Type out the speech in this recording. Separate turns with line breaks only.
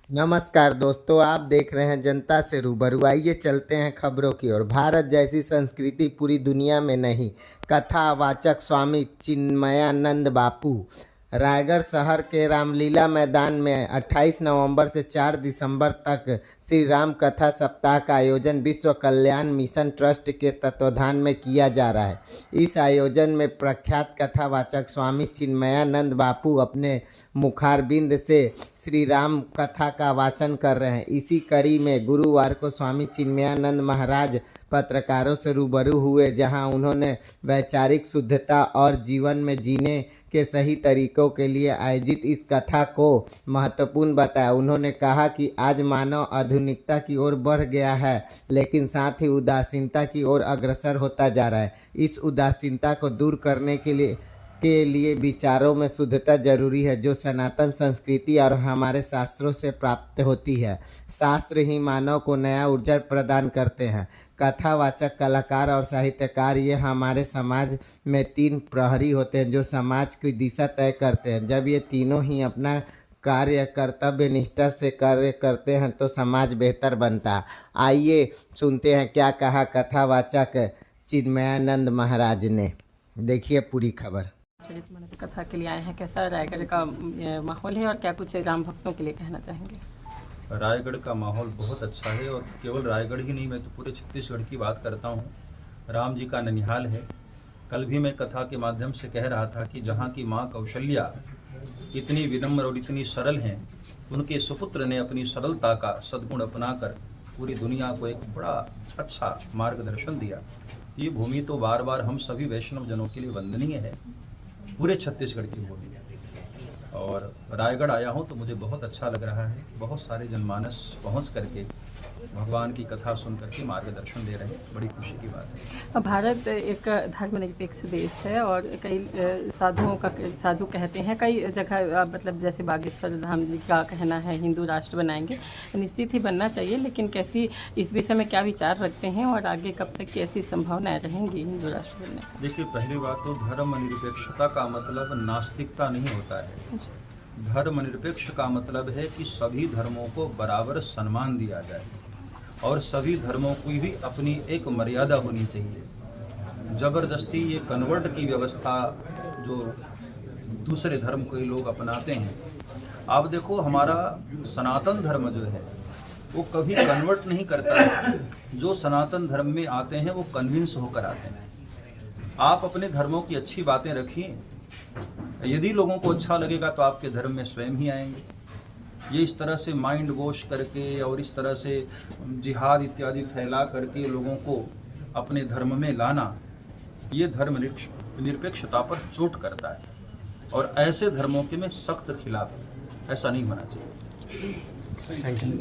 नमस्कार दोस्तों, आप देख रहे हैं जनता से रूबरू। आइए चलते हैं खबरों की ओर। भारत जैसी संस्कृति पूरी दुनिया में नहीं। कथावाचक स्वामी चिन्मयानंद बापू। रायगढ़ शहर के रामलीला मैदान में 28 नवंबर से 4 दिसंबर तक श्री राम कथा सप्ताह का आयोजन विश्व कल्याण मिशन ट्रस्ट के तत्वाधान में किया जा रहा है। इस आयोजन में प्रख्यात कथावाचक स्वामी चिन्मयानंद बापू अपने मुखारबिंद से श्री राम कथा का वाचन कर रहे हैं। इसी कड़ी में गुरुवार को स्वामी चिन्मयानंद महाराज पत्रकारों से रूबरू हुए, जहां उन्होंने वैचारिक शुद्धता और जीवन में जीने के सही तरीकों के लिए आयोजित इस कथा को महत्वपूर्ण बताया। उन्होंने कहा कि आज मानव आधुनिकता की ओर बढ़ गया है, लेकिन साथ ही उदासीनता की ओर अग्रसर होता जा रहा है। इस उदासीनता को दूर करने के लिए विचारों में शुद्धता जरूरी है, जो सनातन संस्कृति और हमारे शास्त्रों से प्राप्त होती है। शास्त्र ही मानव को नया ऊर्जा प्रदान करते हैं। कथावाचक कलाकार और साहित्यकार ये हमारे समाज में 3 प्रहरी होते हैं, जो समाज की दिशा तय करते हैं। जब ये तीनों ही अपना कार्य कर्तव्य निष्ठा से कार्य करते हैं तो समाज बेहतर बनता। आइए सुनते हैं क्या कहा कथावाचक चिन्मयानंद महाराज ने। देखिए पूरी खबर।
चरित मानस कथा के लिए आए हैं। कैसा रायगढ़ का माहौल है और क्या कुछ राम भक्तों के लिए कहना चाहेंगे?
रायगढ़ का माहौल बहुत अच्छा है, और केवल रायगढ़ ही नहीं, मैं तो पूरे छत्तीसगढ़ की बात करता हूँ। राम जी का ननिहाल है। कल भी मैं कथा के माध्यम से कह रहा था कि जहाँ की माँ कौशल्या इतनी विनम्र और इतनी सरल हैं, उनके सुपुत्र ने अपनी सरलता का सद्गुण अपनाकर पूरी दुनिया को एक बड़ा अच्छा मार्गदर्शन दिया। ये भूमि तो बार बार हम सभी वैष्णव जनों के लिए वंदनीय है, पूरे छत्तीसगढ़ की भूमि। और रायगढ़ आया हूँ तो मुझे बहुत अच्छा लग रहा है। बहुत सारे जनमानस पहुँच करके भगवान की कथा सुन करके मार्गदर्शन दे रहे हैं, बड़ी खुशी की बात है।
भारत एक धर्मनिरपेक्ष देश है और कई साधु कहते हैं कई जगह, मतलब जैसे बागेश्वर धाम जी का कहना है हिंदू राष्ट्र बनाएंगे। निश्चित ही बनना चाहिए, लेकिन कैसी इस विषय में क्या विचार रखते हैं और आगे कब तक की ऐसी संभावनाएं रहेंगी हिंदू राष्ट्र बनने की?
देखिए, पहली बात तो धर्मनिरपेक्षता का मतलब नास्तिकता नहीं होता है। धर्मनिरपेक्ष का मतलब है कि सभी धर्मों को बराबर सम्मान दिया जाए और सभी धर्मों की भी अपनी एक मर्यादा होनी चाहिए। जबरदस्ती ये कन्वर्ट की व्यवस्था जो दूसरे धर्म के लोग अपनाते हैं, आप देखो हमारा सनातन धर्म जो है वो कभी कन्वर्ट नहीं करता है। जो सनातन धर्म में आते हैं वो कन्विंस होकर आते हैं। आप अपने धर्मों की अच्छी बातें रखिए, यदि लोगों को अच्छा लगेगा तो आपके धर्म में स्वयं ही आएंगे। ये इस तरह से माइंड वॉश करके और इस तरह से जिहाद इत्यादि फैला करके लोगों को अपने धर्म में लाना, ये धर्म निरपेक्षता पर चोट करता है और ऐसे धर्मों के में सख्त खिलाफ है। ऐसा नहीं होना चाहिए।
Thank you.